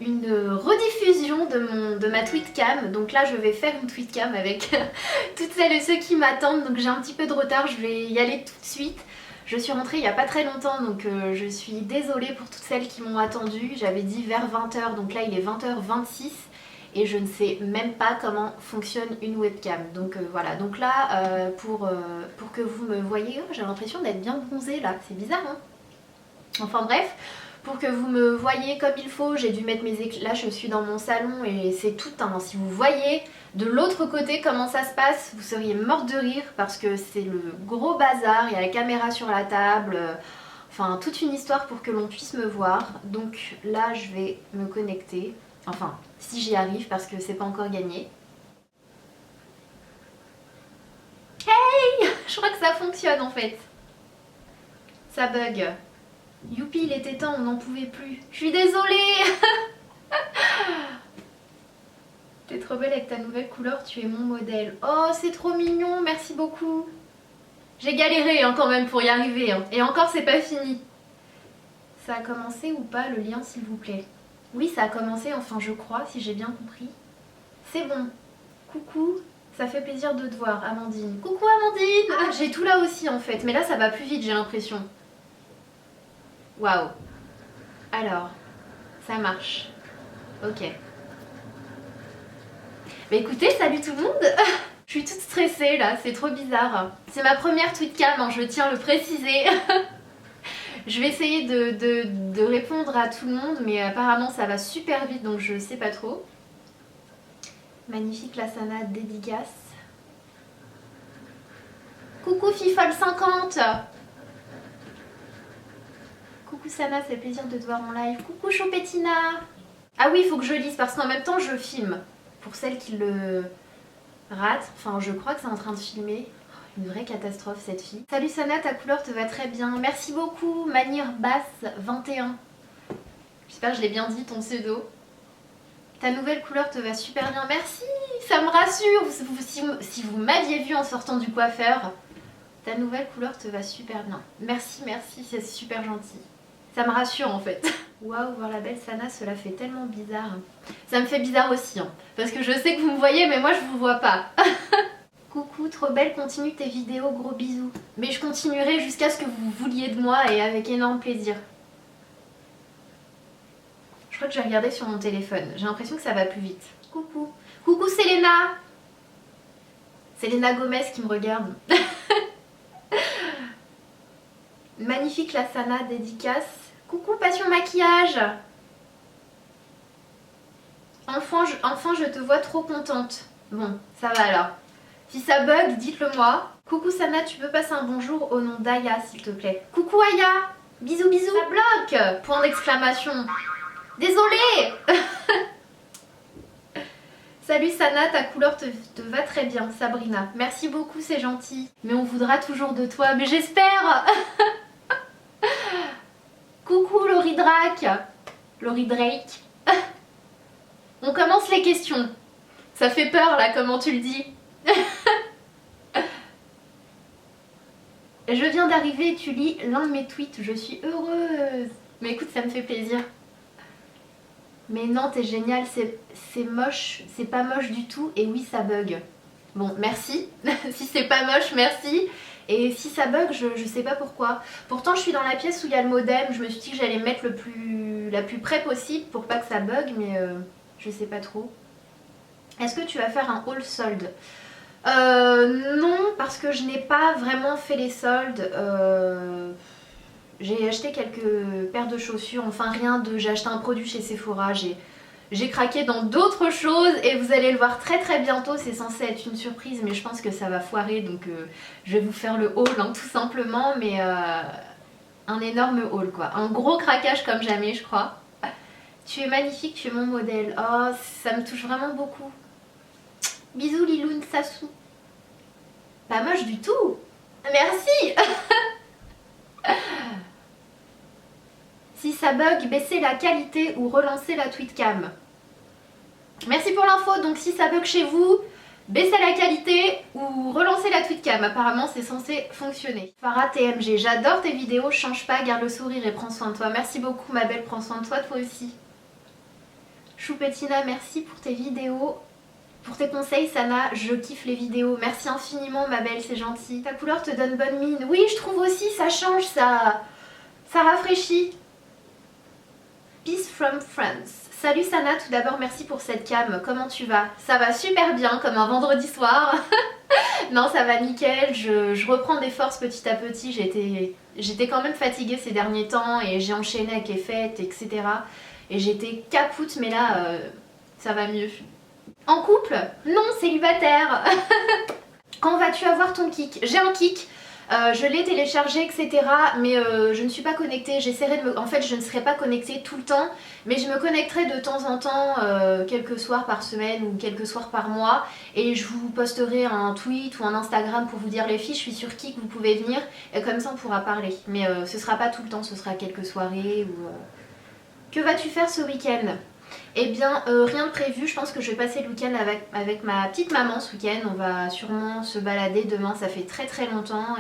une rediffusion de ma tweetcam. Donc là je vais faire une tweetcam avec toutes celles et ceux qui m'attendent. Donc j'ai un petit peu de retard, je vais y aller tout de suite. Je suis rentrée il n'y a pas très longtemps, donc je suis désolée pour toutes celles qui m'ont attendue. J'avais dit vers 20 h, donc là il est 20 h 26 et je ne sais même pas comment fonctionne une webcam. Donc voilà, donc là pour que vous me voyez, oh, j'ai l'impression d'être bien bronzée là, c'est bizarre hein. Enfin bref, pour que vous me voyez comme il faut, j'ai dû mettre mes éclairages. Là je suis dans mon salon et c'est tout hein. Si vous voyez de l'autre côté comment ça se passe, vous seriez morte de rire parce que c'est le gros bazar, il y a la caméra sur la table, enfin toute une histoire pour que l'on puisse me voir. Donc là je vais me connecter, enfin si j'y arrive parce que c'est pas encore gagné. Hey, je crois que ça fonctionne en fait. Ça bug. Youpi, il était temps, on n'en pouvait plus. Je suis désolée. T'es trop belle avec ta nouvelle couleur, tu es mon modèle. Oh, c'est trop mignon, merci beaucoup. J'ai galéré hein, quand même pour y arriver. Hein. Et encore, c'est pas fini. Ça a commencé ou pas, le lien, s'il vous plaît? Oui, ça a commencé, enfin, je crois, si j'ai bien compris. C'est bon. Coucou, ça fait plaisir de te voir, Amandine. Coucou, Amandine. Ah, j'ai tout là aussi, en fait. Mais là, ça va plus vite, j'ai l'impression. Waouh. Alors, ça marche. Ok. Mais écoutez, salut tout le monde. Je suis toute stressée là, c'est trop bizarre. C'est ma première tweetcam, hein, je tiens à le préciser. Je vais essayer de répondre à tout le monde, mais apparemment ça va super vite, donc je sais pas trop. Magnifique Lassana, dédicace. Coucou Fifol50. Coucou Sana, c'est plaisir de te voir en live. Coucou Chopetina. Ah oui, il faut que je lise parce qu'en même temps je filme. Pour celles qui le ratent, enfin je crois que c'est en train de filmer. Une vraie catastrophe cette fille. Salut Sana, ta couleur te va très bien. Merci beaucoup Manir Basse 21. J'espère que je l'ai bien dit ton pseudo. Ta nouvelle couleur te va super bien. Merci, ça me rassure. Si vous m'aviez vu en sortant du coiffeur, ta nouvelle couleur te va super bien. Merci, merci, c'est super gentil. Ça me rassure en fait. Waouh, voir la belle Sana, cela fait tellement bizarre. Ça me fait bizarre aussi, hein, parce que je sais que vous me voyez, mais moi je vous vois pas. Coucou, trop belle, continue tes vidéos, gros bisous. Mais je continuerai jusqu'à ce que vous vouliez de moi et avec énorme plaisir. Je crois que je vais regarder sur mon téléphone. J'ai l'impression que ça va plus vite. Coucou. Coucou Selena. Selena Gomez qui me regarde. Magnifique la Sana, dédicace. Coucou Passion Maquillage. Enfin je te vois trop contente. Bon, ça va alors. Si ça bug, dites-le moi. Coucou Sana, tu peux passer un bonjour au nom d'Aya s'il te plaît. Coucou Aya. Bisous bisous. Ça bloque. Point d'exclamation. Désolée. Salut Sana, ta couleur te va très bien, Sabrina. Merci beaucoup, c'est gentil. Mais on voudra toujours de toi, mais j'espère. Coucou Laurie Drake. Laurie Drake. On commence les questions. Ça fait peur là, comment tu le dis. Je viens d'arriver et tu lis l'un de mes tweets, je suis heureuse. Mais écoute, ça me fait plaisir. Mais non, t'es génial, c'est moche, c'est pas moche du tout et oui ça bug. Bon, merci. Si c'est pas moche, merci. Et si ça bug, je sais pas pourquoi. Pourtant je suis dans la pièce où il y a le modem, je me suis dit que j'allais me mettre la plus près possible pour pas que ça bug, mais je sais pas trop. Est-ce que tu vas faire un haul solde? Non, parce que je n'ai pas vraiment fait les soldes. J'ai acheté quelques paires de chaussures, enfin rien de... J'ai acheté un produit chez Sephora, j'ai craqué dans d'autres choses et vous allez le voir très très bientôt. C'est censé être une surprise mais je pense que ça va foirer, donc je vais vous faire le haul hein, tout simplement, mais un énorme haul quoi. Un gros craquage comme jamais je crois. Tu es magnifique, tu es mon modèle. Oh, ça me touche vraiment beaucoup. Bisous Liloun Sassou. Pas moche du tout. Merci. Si ça bug, baissez la qualité ou relancez la tweetcam. Merci pour l'info, donc si ça bug chez vous, baissez la qualité ou relancez la tweetcam. Apparemment c'est censé fonctionner. Farah TMG, j'adore tes vidéos, change pas, garde le sourire et prends soin de toi. Merci beaucoup ma belle, prends soin de toi, toi aussi. Choupetina, merci pour tes vidéos. Pour tes conseils, Sana, je kiffe les vidéos. Merci infiniment, ma belle, c'est gentil. Ta couleur te donne bonne mine. Oui, je trouve aussi, ça change, ça rafraîchit. Peace from France. Salut Sana, tout d'abord, merci pour cette cam. Comment tu vas? Ça va super bien, comme un vendredi soir. Non, ça va nickel. Je reprends des forces petit à petit. J'étais quand même fatiguée ces derniers temps et j'ai enchaîné avec les fêtes, etc. Et j'étais capoute, mais là, ça va mieux. En couple? Non, célibataire. Quand vas-tu avoir ton Kik? J'ai un Kik, je l'ai téléchargé, etc. Mais je ne suis pas connectée. J'essaierai de me... En fait, je ne serai pas connectée tout le temps, mais je me connecterai de temps en temps, quelques soirs par semaine ou quelques soirs par mois. Et je vous posterai un tweet ou un Instagram pour vous dire les filles, je suis sur Kik, vous pouvez venir. Et comme ça, on pourra parler. Mais ce sera pas tout le temps, ce sera quelques soirées ou... Que vas-tu faire ce week-end? Eh bien, rien de prévu. Je pense que je vais passer le week-end avec ma petite maman ce week-end. On va sûrement se balader demain, ça fait très très longtemps.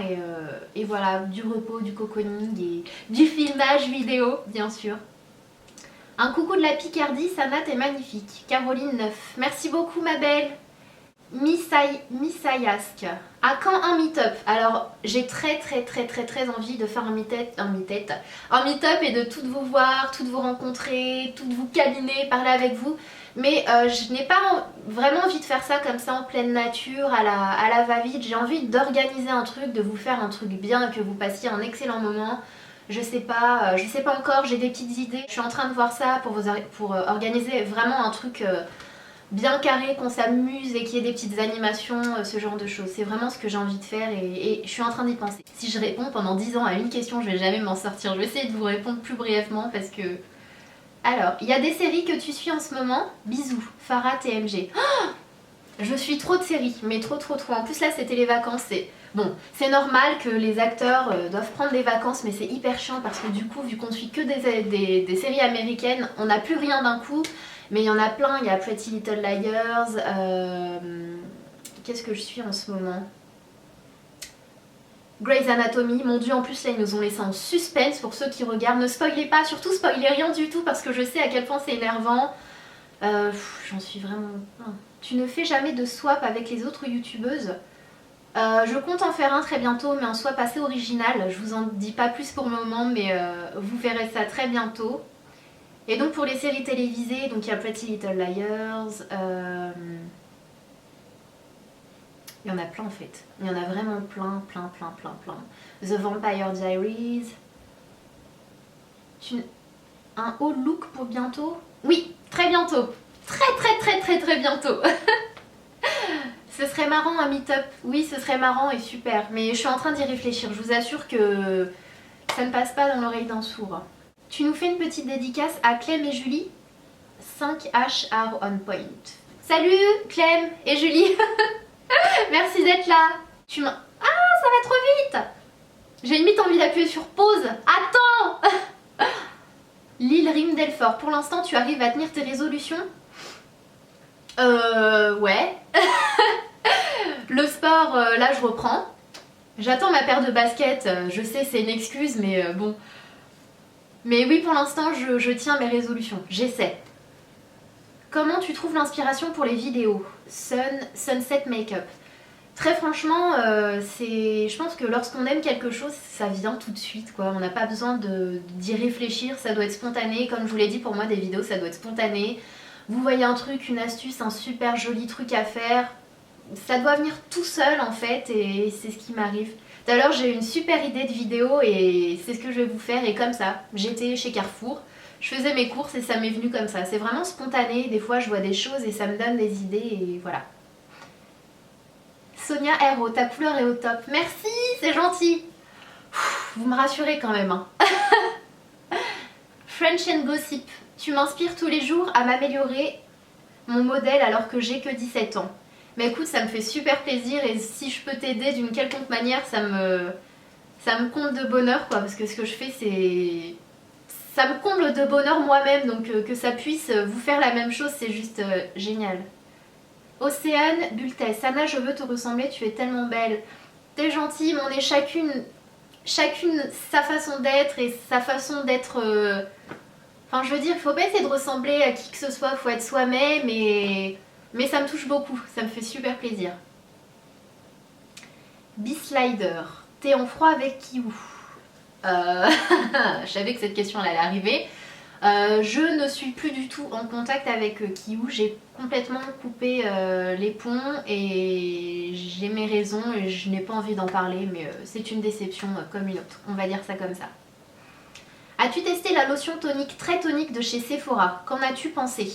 Et voilà, du repos, du cocooning et du filmage vidéo, bien sûr. Un coucou de la Picardie, Sana, t'es magnifique. Caroline 9. Merci beaucoup, ma belle. Missayask. À quand un meet-up? Alors j'ai très envie de faire un meet-up et de toutes vous voir, toutes vous rencontrer, toutes vous câliner, parler avec vous. Mais je n'ai pas vraiment envie de faire ça comme ça en pleine nature, à la va-vite. J'ai envie d'organiser un truc, de vous faire un truc bien, que vous passiez un excellent moment. Je sais pas encore, j'ai des petites idées. Je suis en train de voir ça pour organiser vraiment un truc... bien carré, qu'on s'amuse et qu'il y ait des petites animations, ce genre de choses. C'est vraiment ce que j'ai envie de faire et je suis en train d'y penser. Si je réponds pendant 10 ans à une question, je vais jamais m'en sortir. Je vais essayer de vous répondre plus brièvement parce que... Alors, il y a des séries que tu suis en ce moment? Bisous, Farah TMG. Oh, je suis trop de séries, mais trop. En plus là, c'était les vacances. Bon, c'est normal que les acteurs doivent prendre des vacances, mais c'est hyper chiant parce que du coup, vu qu'on suit que des séries américaines, on n'a plus rien d'un coup. Mais il y en a plein, il y a Pretty Little Liars, qu'est-ce que je suis en ce moment? Grey's Anatomy, mon dieu, en plus là ils nous ont laissé en suspense pour ceux qui regardent. Ne spoilez pas, surtout spoilez rien du tout parce que je sais à quel point c'est énervant. J'en suis vraiment... Tu ne fais jamais de swap avec les autres youtubeuses? Je compte en faire un très bientôt, mais un swap assez original. Je vous en dis pas plus pour le moment, mais vous verrez ça très bientôt. Et donc pour les séries télévisées, donc il y a Pretty Little Liars, il y en a plein en fait, il y en a vraiment plein. The Vampire Diaries. Un haut look pour bientôt? Oui, très bientôt, très bientôt. Ce serait marrant un meet-up, oui ce serait marrant et super, mais je suis en train d'y réfléchir, je vous assure que ça ne passe pas dans l'oreille d'un sourd. Tu nous fais une petite dédicace à Clem et Julie. 5H are on point. Salut Clem et Julie. Merci d'être là. Ah, ça va trop vite. J'ai limite envie d'appuyer sur pause. Attends. Lille Rime Delfort. Pour l'instant, tu arrives à tenir tes résolutions? Ouais. Le sport, là, je reprends. J'attends ma paire de baskets. Je sais, c'est une excuse, mais bon... Mais oui, pour l'instant, je tiens mes résolutions. J'essaie. Comment tu trouves l'inspiration pour les vidéos? Sunset Makeup. Très franchement, je pense que lorsqu'on aime quelque chose, ça vient tout de suite, quoi. On n'a pas besoin d'y réfléchir, ça doit être spontané. Comme je vous l'ai dit, pour moi, des vidéos, ça doit être spontané. Vous voyez un truc, une astuce, un super joli truc à faire. Ça doit venir tout seul, en fait, et c'est ce qui m'arrive. Tout à l'heure j'ai eu une super idée de vidéo et c'est ce que je vais vous faire et comme ça, j'étais chez Carrefour, je faisais mes courses et ça m'est venu comme ça. C'est vraiment spontané, des fois je vois des choses et ça me donne des idées et voilà. Sonia Hero, ta couleur est au top. Merci, c'est gentil. Vous me rassurez quand même. Hein. French and Gossip, tu m'inspires tous les jours à m'améliorer mon modèle alors que j'ai que 17 ans. Mais écoute, ça me fait super plaisir et si je peux t'aider d'une quelconque manière, ça me comble de bonheur quoi, parce que ce que je fais c'est... Ça me comble de bonheur moi-même, donc que ça puisse vous faire la même chose, c'est juste génial. Océane Bultès, Sana, je veux te ressembler, tu es tellement belle. T'es gentille, mais on est chacune sa façon d'être et sa façon d'être... Enfin, je veux dire, il faut pas essayer de ressembler à qui que ce soit, faut être soi-même mais ça me touche beaucoup, ça me fait super plaisir. Bislider, thé en froid avec kiwi. Je savais que cette question allait arriver. Je ne suis plus du tout en contact avec Kiou, j'ai complètement coupé les ponts et j'ai mes raisons et je n'ai pas envie d'en parler, mais c'est une déception comme une autre, on va dire ça comme ça. As-tu testé la lotion tonique très tonique de chez Sephora? Qu'en as-tu pensé?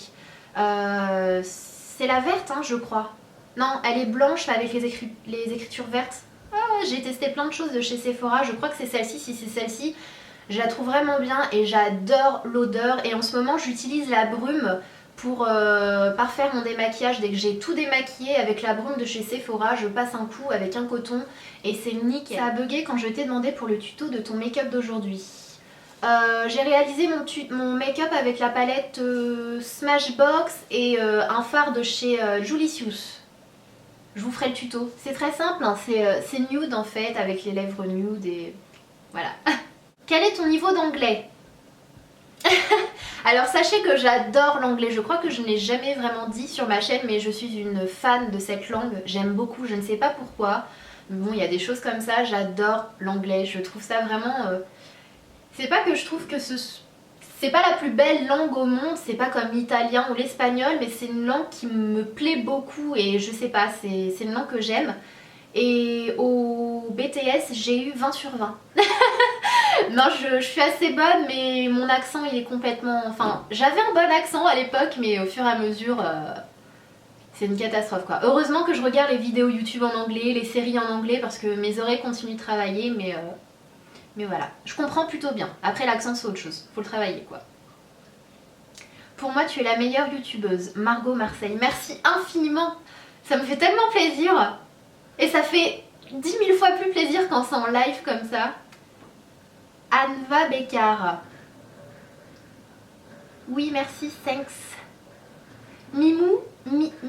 C'est la verte, hein, je crois. Non, elle est blanche avec les écritures vertes. Ah, j'ai testé plein de choses de chez Sephora, je crois que c'est celle-ci, si c'est celle-ci. Je la trouve vraiment bien et j'adore l'odeur. Et en ce moment, j'utilise la brume pour parfaire mon démaquillage. Dès que j'ai tout démaquillé avec la brume de chez Sephora, je passe un coup avec un coton et c'est nickel. Ça a bugué quand je t'ai demandé pour le tuto de ton make-up d'aujourd'hui. J'ai réalisé mon make-up avec la palette Smashbox et un fard de chez Julicius. Je vous ferai le tuto. C'est très simple, hein. C'est nude en fait, avec les lèvres nude et voilà. Quel est ton niveau d'anglais? Alors sachez que j'adore l'anglais, je crois que je ne l'ai jamais vraiment dit sur ma chaîne, mais je suis une fan de cette langue, j'aime beaucoup, je ne sais pas pourquoi. Mais bon, il y a des choses comme ça, j'adore l'anglais, je trouve ça vraiment... C'est pas que je trouve que c'est pas la plus belle langue au monde, c'est pas comme l'italien ou l'espagnol, mais c'est une langue qui me plaît beaucoup et je sais pas, c'est une langue que j'aime. Et au BTS, j'ai eu 20 sur 20. Non, je suis assez bonne, mais mon accent il est complètement... Enfin, j'avais un bon accent à l'époque, mais au fur et à mesure, c'est une catastrophe quoi. Heureusement que je regarde les vidéos YouTube en anglais, les séries en anglais, parce que mes oreilles continuent de travailler, mais voilà. Je comprends plutôt bien. Après, l'accent c'est autre chose, faut le travailler quoi. Pour moi, tu es la meilleure youtubeuse, Margot Marseille. Merci infiniment, ça me fait tellement plaisir. Et ça fait 10 000 fois plus plaisir quand c'est en live comme ça. Anva Bécard. Oui, merci, thanks. Mimou,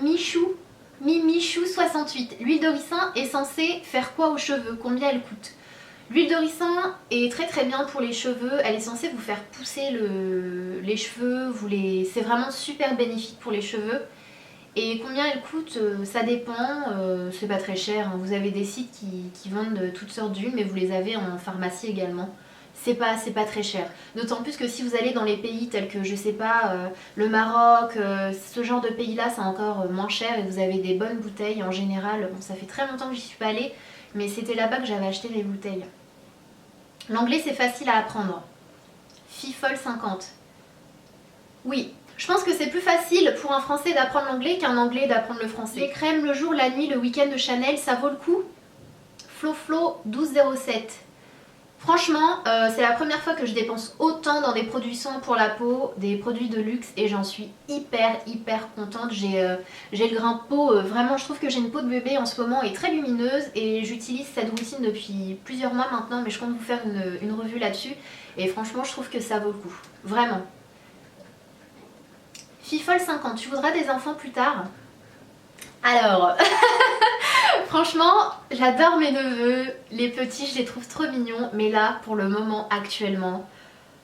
Michou, Mimichou 68. L'huile de ricin est censée faire quoi aux cheveux? Combien elle coûte? L'huile de ricin est très très bien pour les cheveux. Elle est censée vous faire pousser les cheveux. C'est vraiment super bénéfique pour les cheveux. Et combien elle coûte, ça dépend, c'est pas très cher, hein. Vous avez des sites qui vendent toutes sortes d'huiles, mais vous les avez en pharmacie également. C'est pas très cher. D'autant plus que si vous allez dans les pays tels que, je sais pas, le Maroc, ce genre de pays là, c'est encore moins cher et vous avez des bonnes bouteilles en général. Bon, ça fait très longtemps que j'y suis pas allée, mais c'était là-bas que j'avais acheté mes bouteilles. L'anglais c'est facile à apprendre. Fifol 50. Oui. Je pense que c'est plus facile pour un français d'apprendre l'anglais qu'un anglais d'apprendre le français. Les crèmes le jour, la nuit, le week-end de Chanel, ça vaut le coup? Floflo 1207. Franchement, c'est la première fois que je dépense autant dans des produits soins pour la peau, des produits de luxe et j'en suis hyper contente. J'ai le grain de peau, vraiment je trouve que j'ai une peau de bébé en ce moment et très lumineuse et j'utilise cette routine depuis plusieurs mois maintenant, mais je compte vous faire une revue là-dessus et franchement je trouve que ça vaut le coup, vraiment. Fifol 50, tu voudras des enfants plus tard? Alors, franchement, j'adore mes neveux, les petits je les trouve trop mignons, mais là, pour le moment, actuellement,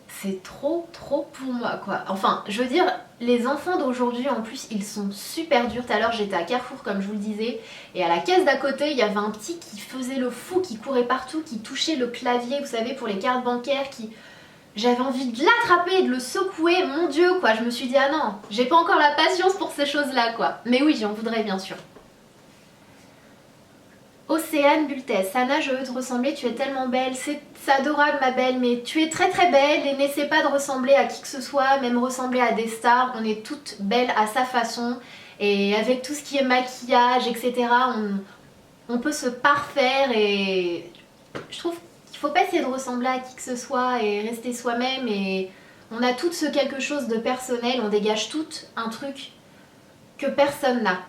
c'est trop pour moi quoi. Enfin, je veux dire, les enfants d'aujourd'hui en plus, ils sont super durs. Tout à l'heure, j'étais à Carrefour comme je vous le disais, et à la caisse d'à côté, il y avait un petit qui faisait le fou, qui courait partout, qui touchait le clavier, vous savez, pour les cartes bancaires, qui... J'avais envie de l'attraper et de le secouer, mon dieu quoi, je me suis dit ah non, j'ai pas encore la patience pour ces choses là quoi. Mais oui, j'en voudrais bien sûr. Océane Bultès, Sana, je veux te ressembler, tu es tellement belle, c'est adorable ma belle, mais tu es très belle et n'essaie pas de ressembler à qui que ce soit, même ressembler à des stars, on est toutes belles à sa façon et avec tout ce qui est maquillage, etc. On peut se parfaire et je trouve qu'il faut pas essayer de ressembler à qui que ce soit et rester soi-même et on a toutes ce quelque chose de personnel, on dégage toutes un truc que personne n'a.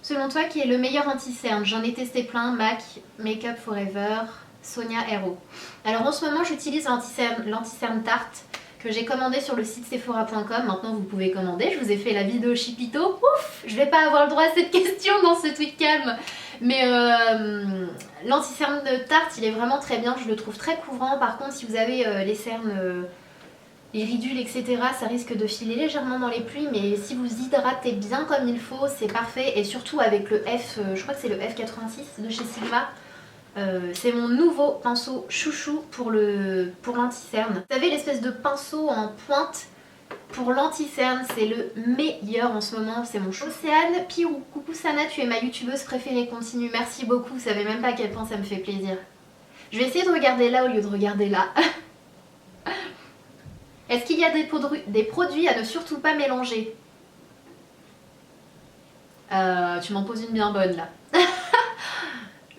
Selon toi, qui est le meilleur anti-cerne? J'en ai testé plein, MAC, Makeup Forever, Sonia Hero. Alors en ce moment, j'utilise l'anti-cerne Tarte que j'ai commandé sur le site sephora.com. Maintenant, vous pouvez commander. Je vous ai fait la vidéo Chipito. Ouf, je vais pas avoir le droit à cette question dans ce tweet calme. Mais l'anti-cerne Tarte, il est vraiment très bien. Je le trouve très couvrant. Par contre, si vous avez les cernes les ridules, etc. ça risque de filer légèrement dans les pluies, mais si vous hydratez bien comme il faut, c'est parfait. Et surtout avec le F, je crois que c'est le F86 de chez Sigma. C'est mon nouveau pinceau chouchou pour l'anti-cerne. Vous savez, l'espèce de pinceau en pointe pour l'anti-cerne, c'est le meilleur en ce moment, c'est mon chou. Océane Pirou, coucou Sana, tu es ma youtubeuse préférée, continue, merci beaucoup, vous savez même pas à quel point ça me fait plaisir. Je vais essayer de regarder là au lieu de regarder là. Est-ce qu'il y a des produits à ne surtout pas mélanger? Tu m'en poses une bien bonne là.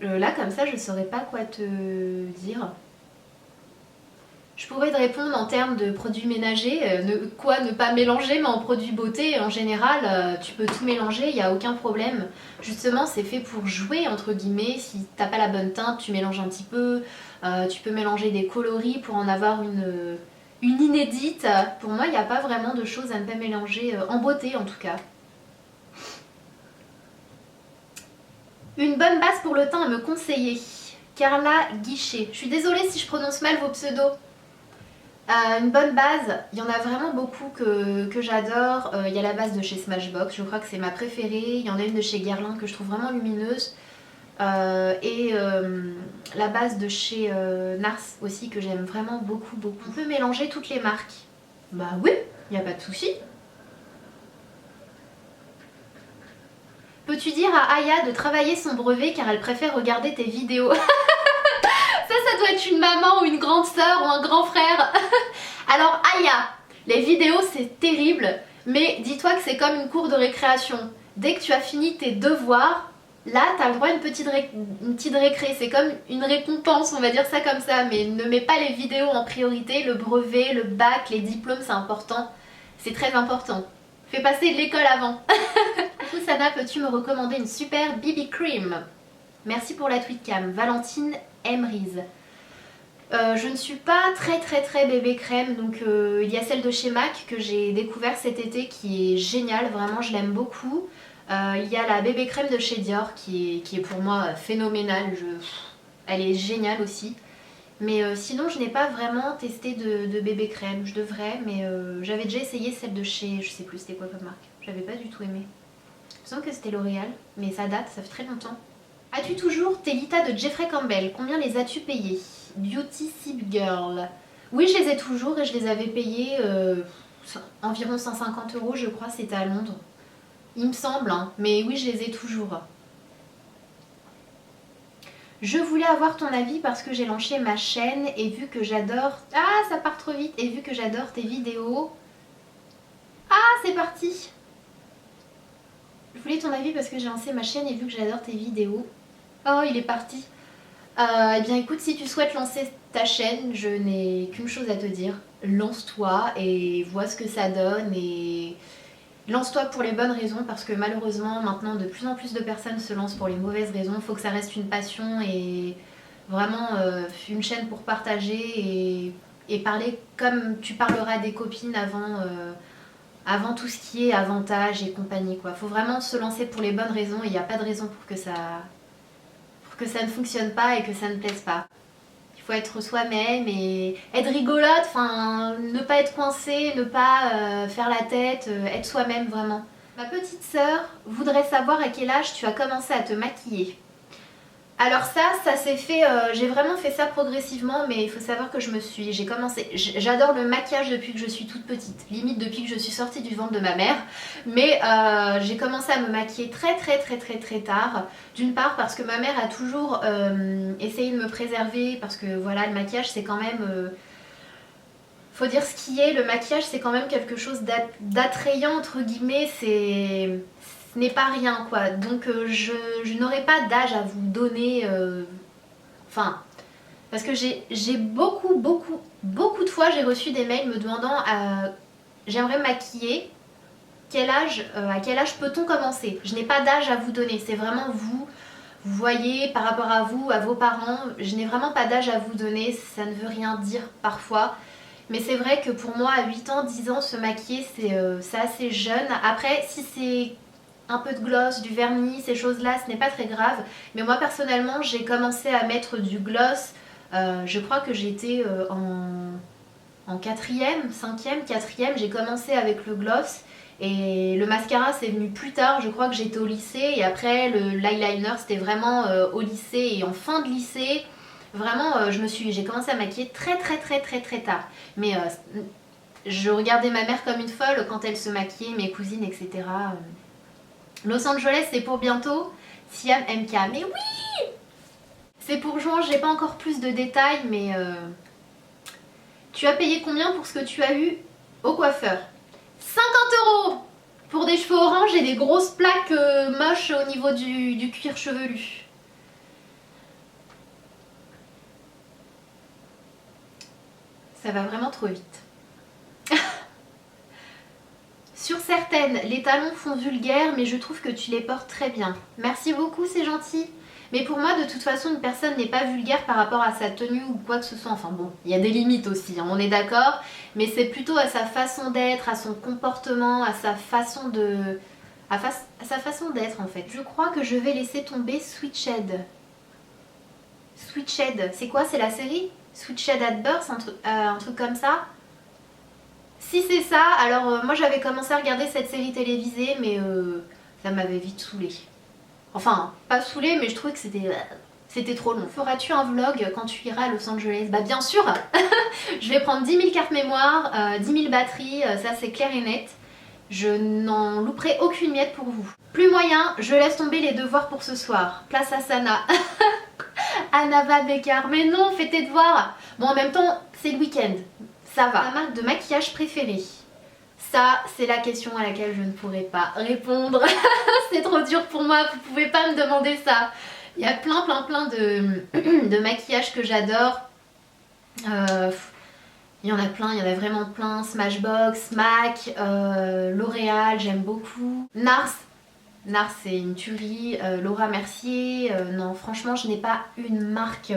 Là comme ça je saurais pas quoi te dire. Je pourrais te répondre en termes de produits ménagers, quoi ne pas mélanger, mais en produits beauté en général tu peux tout mélanger, il n'y a aucun problème. Justement c'est fait pour jouer entre guillemets, si t'as pas la bonne teinte tu mélanges un petit peu, tu peux mélanger des coloris pour en avoir une inédite. Pour moi il n'y a pas vraiment de choses à ne pas mélanger, en beauté en tout cas. Une bonne base pour le teint à me conseiller. Carla Guichet. Je suis désolée si je prononce mal vos pseudos. Une bonne base, il y en a vraiment beaucoup que j'adore. Il y a la base de chez Smashbox, je crois que c'est ma préférée. Il y en a une de chez Guerlain que je trouve vraiment lumineuse. La base de chez Nars aussi que j'aime vraiment beaucoup. On peut mélanger toutes les marques. Bah oui, il n'y a pas de souci. Peux-tu dire à Aya de travailler son brevet car elle préfère regarder tes vidéos? Ça doit être une maman ou une grande sœur ou un grand frère. Alors Aya, les vidéos c'est terrible, mais dis-toi que c'est comme une cour de récréation. Dès que tu as fini tes devoirs, là t'as le droit à une petite récré. C'est comme une récompense, on va dire ça comme ça, mais ne mets pas les vidéos en priorité. Le brevet, le bac, les diplômes c'est important. C'est très important. Fais passer l'école avant. Du coup, Sana, peux-tu me recommander une super BB Cream? Merci pour la tweetcam. Valentine Emrise. Je ne suis pas très bébé crème, donc il y a celle de chez MAC que j'ai découvert cet été qui est géniale, vraiment je l'aime beaucoup. Il y a la bébé crème de chez Dior qui est pour moi phénoménale, elle est géniale aussi. Mais sinon je n'ai pas vraiment testé de bébé crème, je devrais, mais j'avais déjà essayé celle de chez, je sais plus c'était quoi comme marque, j'avais pas du tout aimé. Il me semble que c'était L'Oréal, mais ça date, ça fait très longtemps. As-tu toujours tes Lita de Jeffrey Campbell? Combien les as-tu payés? Beauty Sip Girl. Oui, je les ai toujours et je les avais payés environ 150 € je crois, c'était à Londres. Il me semble, hein, mais oui, je les ai toujours. Je voulais avoir ton avis parce que j'ai lancé ma chaîne et vu que j'adore... Ah, ça part trop vite. Et vu que j'adore tes vidéos... Ah, c'est parti. Je voulais ton avis parce que j'ai lancé ma chaîne et vu que j'adore tes vidéos... Oh, il est parti. Eh bien écoute, si tu souhaites lancer ta chaîne, je n'ai qu'une chose à te dire. Lance-toi et vois ce que ça donne et... Lance-toi pour les bonnes raisons parce que malheureusement maintenant de plus en plus de personnes se lancent pour les mauvaises raisons. Il faut que ça reste une passion et vraiment une chaîne pour partager et parler comme tu parleras des copines avant tout ce qui est avantages et compagnie quoi. Faut vraiment se lancer pour les bonnes raisons et il n'y a pas de raison pour que ça ne fonctionne pas et que ça ne plaise pas. Il faut être soi-même et être rigolote, enfin ne pas être coincée, ne pas faire la tête, être soi-même vraiment. Ma petite sœur voudrait savoir à quel âge tu as commencé à te maquiller. Alors ça s'est fait, j'ai vraiment fait ça progressivement, mais il faut savoir que j'ai commencé, j'adore le maquillage depuis que je suis toute petite, limite depuis que je suis sortie du ventre de ma mère, mais j'ai commencé à me maquiller très tard, d'une part parce que ma mère a toujours essayé de me préserver, parce que voilà, le maquillage c'est quand même... faut dire ce qui est, le maquillage c'est quand même quelque chose d'attrayant entre guillemets, ce n'est pas rien quoi, donc je n'aurai pas d'âge à vous donner, enfin, parce que j'ai beaucoup de fois j'ai reçu des mails me demandant j'aimerais me maquiller, à quel âge peut-on commencer? Je n'ai pas d'âge à vous donner, c'est vraiment vous voyez par rapport à vous, à vos parents, je n'ai vraiment pas d'âge à vous donner, ça ne veut rien dire parfois. Mais c'est vrai que pour moi, à 8 ans, 10 ans, se maquiller, c'est assez jeune. Après, si c'est un peu de gloss, du vernis, ces choses-là, ce n'est pas très grave. Mais moi, personnellement, j'ai commencé à mettre du gloss. Je crois que j'étais en quatrième, cinquième, quatrième, j'ai commencé avec le gloss. Et le mascara c'est venu plus tard, je crois que j'étais au lycée. Et après l'eyeliner c'était vraiment au lycée et en fin de lycée. Vraiment j'ai commencé à maquiller très tard. Mais je regardais ma mère comme une folle quand elle se maquillait, mes cousines, etc. Los Angeles c'est pour bientôt. Siam MK, mais oui! C'est pour juin, j'ai pas encore plus de détails, mais tu as payé combien pour ce que tu as eu au coiffeur? 50 € pour des cheveux orange et des grosses plaques moches au niveau du cuir chevelu. Ça va vraiment trop vite. Sur certaines, les talons font vulgaire, mais je trouve que tu les portes très bien. Merci beaucoup, c'est gentil. Mais pour moi, de toute façon, une personne n'est pas vulgaire par rapport à sa tenue ou quoi que ce soit. Enfin bon, il y a des limites aussi, hein, on est d'accord. Mais c'est plutôt à sa façon d'être, à son comportement, à sa façon de... à sa façon d'être en fait. Je crois que je vais laisser tomber Switched. Switched, c'est quoi? C'est la série Switched at Birth, un truc comme ça? Si c'est ça, alors moi j'avais commencé à regarder cette série télévisée, mais ça m'avait vite saoulée. Enfin, pas saoulée, mais je trouvais que c'était trop long. Feras-tu un vlog quand tu iras à Los Angeles? Bah bien sûr. Je vais prendre 10 000 cartes mémoire, 10 000 batteries, ça c'est clair et net. Je n'en louperai aucune miette pour vous. Plus moyen, je laisse tomber les devoirs pour ce soir. Place à Sana. Anava Bekar, mais non, fais tes devoirs. Bon, en même temps, c'est le week-end. Ça va. Ma marque de maquillage préférée? Ça, c'est la question à laquelle je ne pourrais pas répondre. C'est trop dur pour moi, vous pouvez pas me demander ça. Il y a plein de maquillages que j'adore. Il y en a plein, il y en a vraiment plein. Smashbox, MAC, L'Oréal, j'aime beaucoup. NARS c'est une tuerie. Laura Mercier, non franchement je n'ai pas une marque...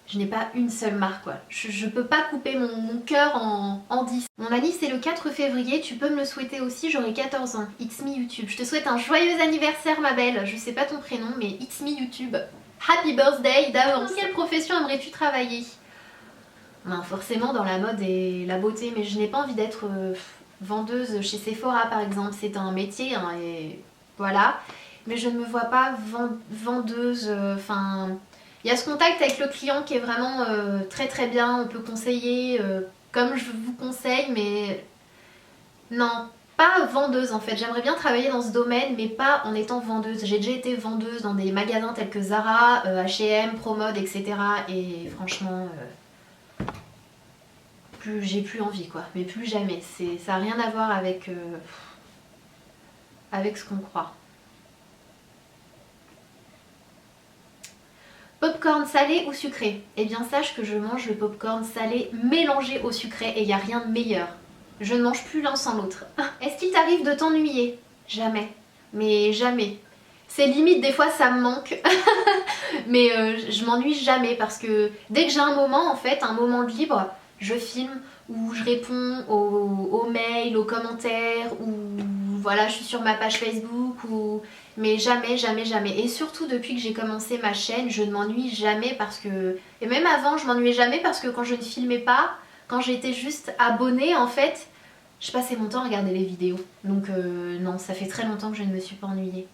je n'ai pas une seule marque quoi. Je peux pas couper mon cœur en 10. Mon Alice c'est le 4 février, tu peux me le souhaiter aussi, j'aurai 14 ans. It's me YouTube. Je te souhaite un joyeux anniversaire ma belle. Je sais pas ton prénom mais It's me YouTube. Happy birthday d'avance. Dans quelle profession aimerais-tu travailler? Ben, forcément dans la mode et la beauté, mais je n'ai pas envie d'être vendeuse chez Sephora par exemple. C'est un métier hein, et voilà. Mais je ne me vois pas vendeuse, enfin... Il y a ce contact avec le client qui est vraiment très bien, on peut conseiller comme je vous conseille, mais non, pas vendeuse en fait. J'aimerais bien travailler dans ce domaine, mais pas en étant vendeuse. J'ai déjà été vendeuse dans des magasins tels que Zara, H&M, Promode, etc. Et franchement, j'ai plus envie quoi, mais plus jamais. Ça n'a rien à voir avec ce qu'on croit. Popcorn salé ou sucré? Eh bien sache que je mange le popcorn salé mélangé au sucré et il n'y a rien de meilleur. Je ne mange plus l'un sans l'autre. Est-ce qu'il t'arrive de t'ennuyer? Jamais. Mais jamais. C'est limite des fois ça me manque. Mais je m'ennuie jamais parce que dès que j'ai un moment en fait, un moment de libre, je filme ou je réponds aux mails, aux commentaires ou voilà je suis sur ma page Facebook ou... Mais jamais. Et surtout depuis que j'ai commencé ma chaîne, je ne m'ennuie jamais parce que... Et même avant, je m'ennuyais jamais parce que quand je ne filmais pas, quand j'étais juste abonnée en fait, je passais mon temps à regarder les vidéos. Donc non, ça fait très longtemps que je ne me suis pas ennuyée.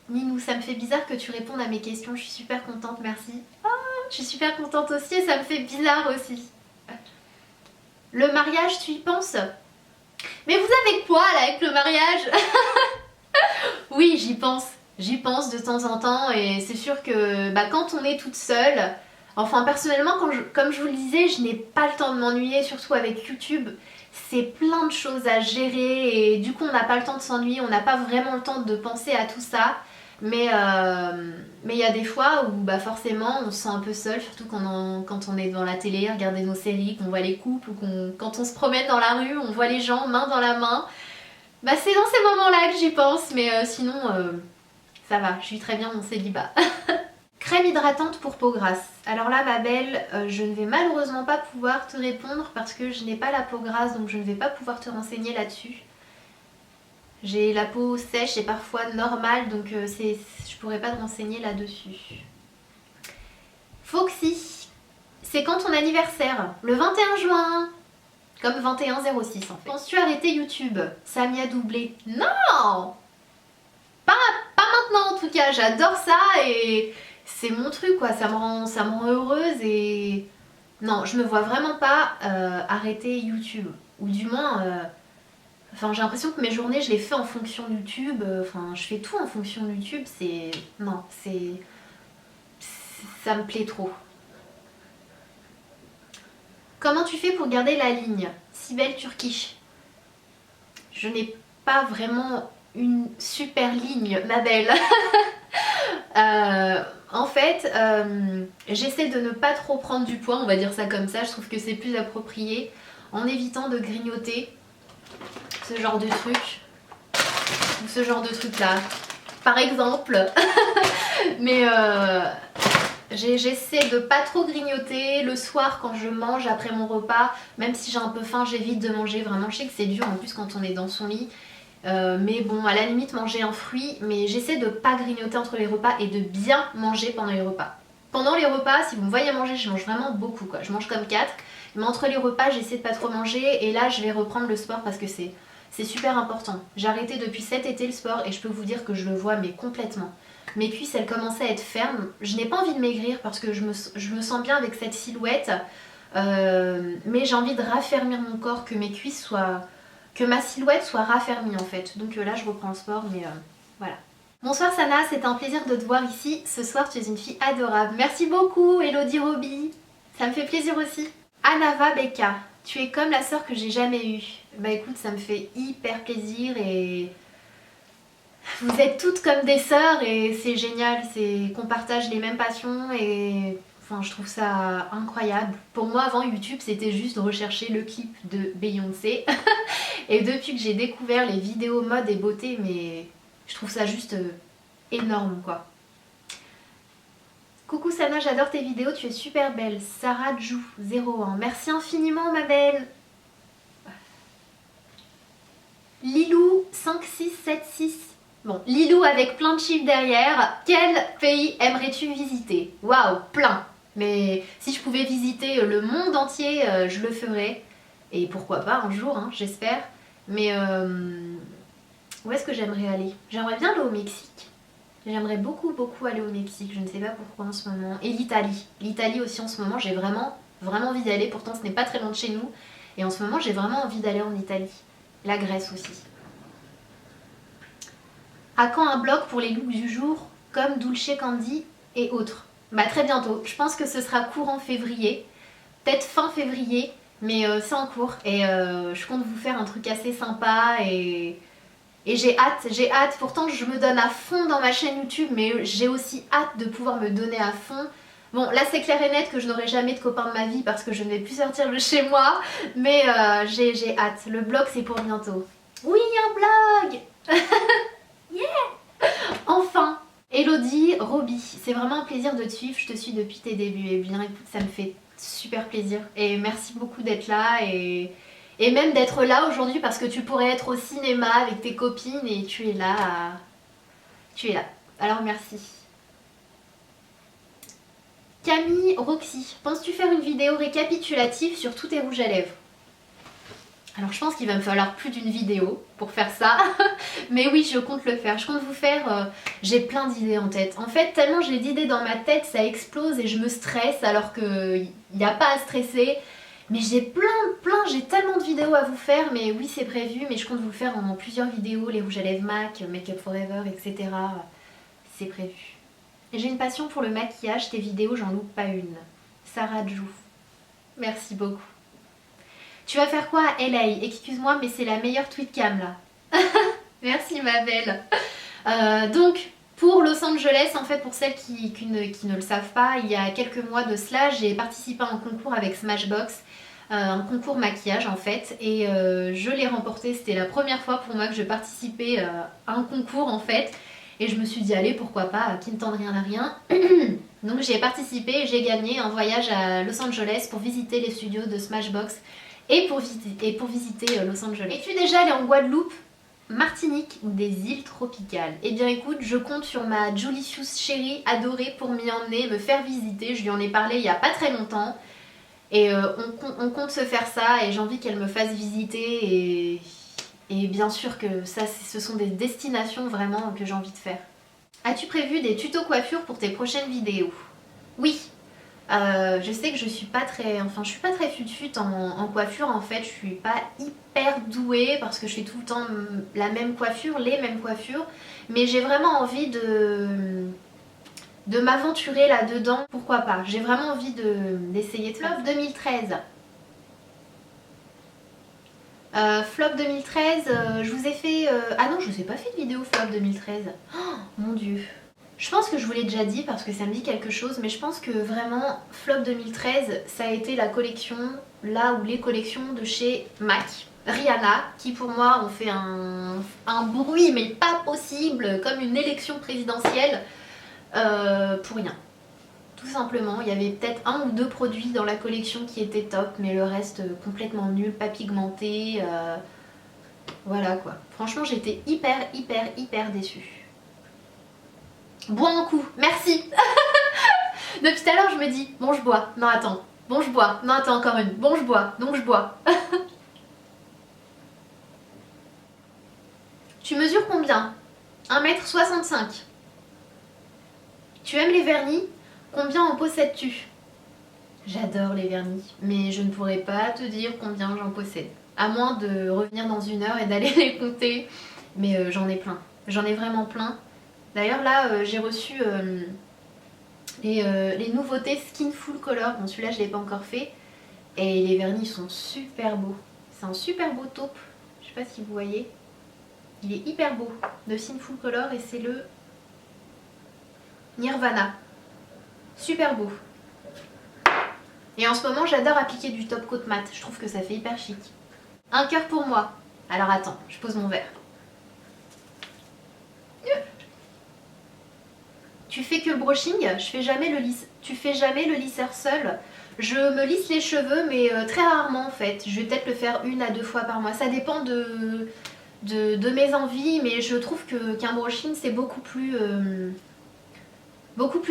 Ninou, ça me fait bizarre que tu répondes à mes questions, je suis super contente, merci. Ah, je suis super contente aussi et ça me fait bizarre aussi. Le mariage, tu y penses? Mais vous avez quoi là avec le mariage? Oui, j'y pense. J'y pense de temps en temps et c'est sûr que quand on est toute seule, enfin personnellement, comme je vous le disais, je n'ai pas le temps de m'ennuyer, surtout avec YouTube. C'est plein de choses à gérer et du coup on n'a pas le temps de s'ennuyer, on n'a pas vraiment le temps de penser à tout ça. Mais il y a des fois où forcément on se sent un peu seul, surtout quand on est devant la télé, regarder nos séries, qu'on voit les couples ou quand on se promène dans la rue, on voit les gens main dans la main. C'est dans ces moments-là que j'y pense, mais sinon ça va, je suis très bien mon célibat. Crème hydratante pour peau grasse. Alors là ma belle, je ne vais malheureusement pas pouvoir te répondre parce que je n'ai pas la peau grasse, donc je ne vais pas pouvoir te renseigner là-dessus. J'ai la peau sèche et parfois normale, donc je pourrais pas te renseigner là-dessus. Foxy, C'est quand ton anniversaire? Le 21 juin. Comme 21-06 en fait. Penses-tu arrêter YouTube? Ça m'y a doublé. Non! Pas maintenant en tout cas, j'adore ça et c'est mon truc quoi, ça me rend heureuse et... Non, je me vois vraiment pas arrêter YouTube. Ou du moins... Enfin, j'ai l'impression que mes journées, je les fais en fonction de YouTube. Enfin, je fais tout en fonction de YouTube. C'est... Non, c'est... Ça me plaît trop. Comment tu fais pour garder la ligne? Si belle Turkish. Je n'ai pas vraiment une super ligne, ma belle. En fait, j'essaie de ne pas trop prendre du poids, on va dire ça comme ça. Je trouve que c'est plus approprié en évitant de grignoter ce genre de truc ou ce genre de truc là, par exemple. Mais j'essaie de pas trop grignoter le soir quand je mange après mon repas. Même si j'ai un peu faim, j'évite de manger. Vraiment, je sais que c'est dur en plus quand on est dans son lit. Mais bon, à la limite manger un fruit, mais j'essaie de pas grignoter entre les repas et de bien manger pendant les repas. Pendant les repas, si vous me voyez manger, je mange vraiment beaucoup quoi, je mange comme 4, mais entre les repas j'essaie de pas trop manger et là je vais reprendre le sport parce que c'est super important. J'ai arrêté depuis cet été le sport et je peux vous dire que je le vois mais complètement. Mes cuisses elles commençaient à être fermes, je n'ai pas envie de maigrir parce que je me sens bien avec cette silhouette, mais j'ai envie de raffermir mon corps, que mes cuisses soient... que ma silhouette soit raffermie en fait. Donc là je reprends le sport mais voilà. Bonsoir Sana, c'était un plaisir de te voir ici. Ce soir tu es une fille adorable. Merci beaucoup Elodie Roby. Ça me fait plaisir aussi. Anava Becca, tu es comme la sœur que j'ai jamais eue. Bah écoute, ça me fait hyper plaisir et... Vous êtes toutes comme des sœurs et c'est génial, c'est qu'on partage les mêmes passions et... Enfin, je trouve ça incroyable. Pour moi, avant YouTube, c'était juste de rechercher le clip de Beyoncé. Et depuis que j'ai découvert les vidéos mode et beauté, mais je trouve ça juste énorme, quoi. Coucou Sana, j'adore tes vidéos, tu es super belle. Sarah Jou, 01. Merci infiniment, ma belle. Lilou, 5676. Bon, Lilou avec plein de chiffres derrière. Quel pays aimerais-tu visiter? Waouh, plein. Mais si je pouvais visiter le monde entier, je le ferais. Et pourquoi pas un jour, hein, j'espère. Mais où est-ce que j'aimerais aller? J'aimerais bien aller au Mexique. J'aimerais beaucoup aller au Mexique. Je ne sais pas pourquoi en ce moment. Et l'Italie. L'Italie aussi en ce moment, j'ai vraiment envie d'y aller. Pourtant, ce n'est pas très loin de chez nous. Et en ce moment, j'ai vraiment envie d'aller en Italie. La Grèce aussi. À quand un blog pour les looks du jour comme Dulce Candy et autres? Bah très bientôt. Je pense que ce sera courant février. Peut-être fin février. Mais c'est en cours et je compte vous faire un truc assez sympa et j'ai hâte. Pourtant je me donne à fond dans ma chaîne YouTube mais j'ai aussi hâte de pouvoir me donner à fond. Bon là c'est clair et net que je n'aurai jamais de copain de ma vie parce que je ne vais plus sortir de chez moi. Mais j'ai hâte. Le blog c'est pour bientôt. Oui un blog. Yeah. Enfin Elodie Roby, c'est vraiment un plaisir de te suivre. Je te suis depuis tes débuts et bien écoute ça me fait super plaisir et merci beaucoup d'être là et même d'être là aujourd'hui parce que tu pourrais être au cinéma avec tes copines et tu es là. Alors merci. Camille Roxy, penses-tu faire une vidéo récapitulative sur tous tes rouges à lèvres? Alors je pense qu'il va me falloir plus d'une vidéo pour faire ça. Mais oui, je compte le faire. Je compte vous faire... j'ai plein d'idées en tête. En fait, tellement j'ai d'idées dans ma tête, ça explose et je me stresse alors qu'il n'y a pas à stresser. Mais j'ai j'ai tellement de vidéos à vous faire. Mais oui, c'est prévu. Mais je compte vous le faire en plusieurs vidéos. Les rouges à lèvres MAC, Make Up Forever, etc. C'est prévu. J'ai une passion pour le maquillage. Tes vidéos, j'en loupe pas une. Sarah Jou. Merci beaucoup. Tu vas faire quoi à LA? Excuse-moi, mais c'est la meilleure tweetcam là. Merci ma belle. Donc, pour Los Angeles, en fait, pour celles qui ne le savent pas, il y a quelques mois de cela, j'ai participé à un concours avec Smashbox, un concours maquillage en fait, et je l'ai remporté. C'était la première fois pour moi que je participais à un concours en fait, et je me suis dit, allez, pourquoi pas, qui ne tente rien à rien. Donc j'ai participé et j'ai gagné un voyage à Los Angeles pour visiter les studios de Smashbox. Et pour visiter Los Angeles. Es-tu déjà allée en Guadeloupe, Martinique ou des îles tropicales? Eh bien écoute, je compte sur ma Julicious chérie adorée pour m'y emmener, me faire visiter. Je lui en ai parlé il n'y a pas très longtemps. Et on compte se faire ça et j'ai envie qu'elle me fasse visiter et bien sûr que ça, ce sont des destinations vraiment que j'ai envie de faire. As-tu prévu des tutos coiffure pour tes prochaines vidéos? Oui. Je sais que je suis pas très, enfin je suis pas très fut-fut en coiffure en fait, je suis pas hyper douée parce que je fais tout le temps la même coiffure, les mêmes coiffures, mais j'ai vraiment envie de m'aventurer là-dedans, pourquoi pas, j'ai vraiment envie d'essayer de Flop 2013. Flop 2013, je vous ai fait... Ah non, je vous ai pas fait de vidéo Flop 2013. Oh mon dieu. Je pense que je vous l'ai déjà dit parce que ça me dit quelque chose, mais je pense que vraiment Flop 2013, ça a été la collection, là où les collections de chez MAC. Rihanna, qui pour moi ont fait un bruit mais pas possible, comme une élection présidentielle, pour rien. Tout simplement, il y avait peut-être un ou deux produits dans la collection qui étaient top, mais le reste complètement nul, pas pigmenté, voilà quoi. Franchement, j'étais hyper déçue. Bois un coup, merci. Depuis tout à l'heure, je me dis, bon je bois, non attends, bon je bois, non attends encore une, bon je bois, donc je bois. Tu mesures combien? 1,65 m. Tu aimes les vernis? Combien en possèdes-tu? J'adore les vernis, mais je ne pourrais pas te dire combien j'en possède. À moins de revenir dans une heure et d'aller les compter, mais j'en ai plein. J'en ai vraiment plein. D'ailleurs là, j'ai reçu les nouveautés Skin Full Color. Bon, celui-là, je ne l'ai pas encore fait. Et les vernis sont super beaux. C'est un super beau taupe. Je sais pas si vous voyez. Il est hyper beau. De Skin Full Color et c'est le Nirvana. Super beau. Et en ce moment, j'adore appliquer du top coat mat. Je trouve que ça fait hyper chic. Un cœur pour moi. Alors attends, je pose mon verre. Tu fais que le brushing, je fais jamais le lisse. Tu fais jamais le lisseur seul. Je me lisse les cheveux, mais très rarement en fait. Je vais peut-être le faire 1 à 2 fois par mois. Ça dépend de mes envies, mais je trouve qu'un brushing c'est beaucoup plus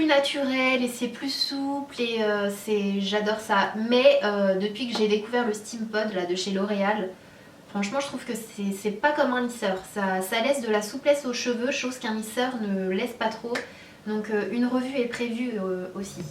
naturel et c'est plus souple et j'adore ça. Mais depuis que j'ai découvert le Steam Pod là, de chez L'Oréal, franchement je trouve que c'est pas comme un lisseur. Ça laisse de la souplesse aux cheveux, chose qu'un lisseur ne laisse pas trop. Donc une revue est prévue aussi.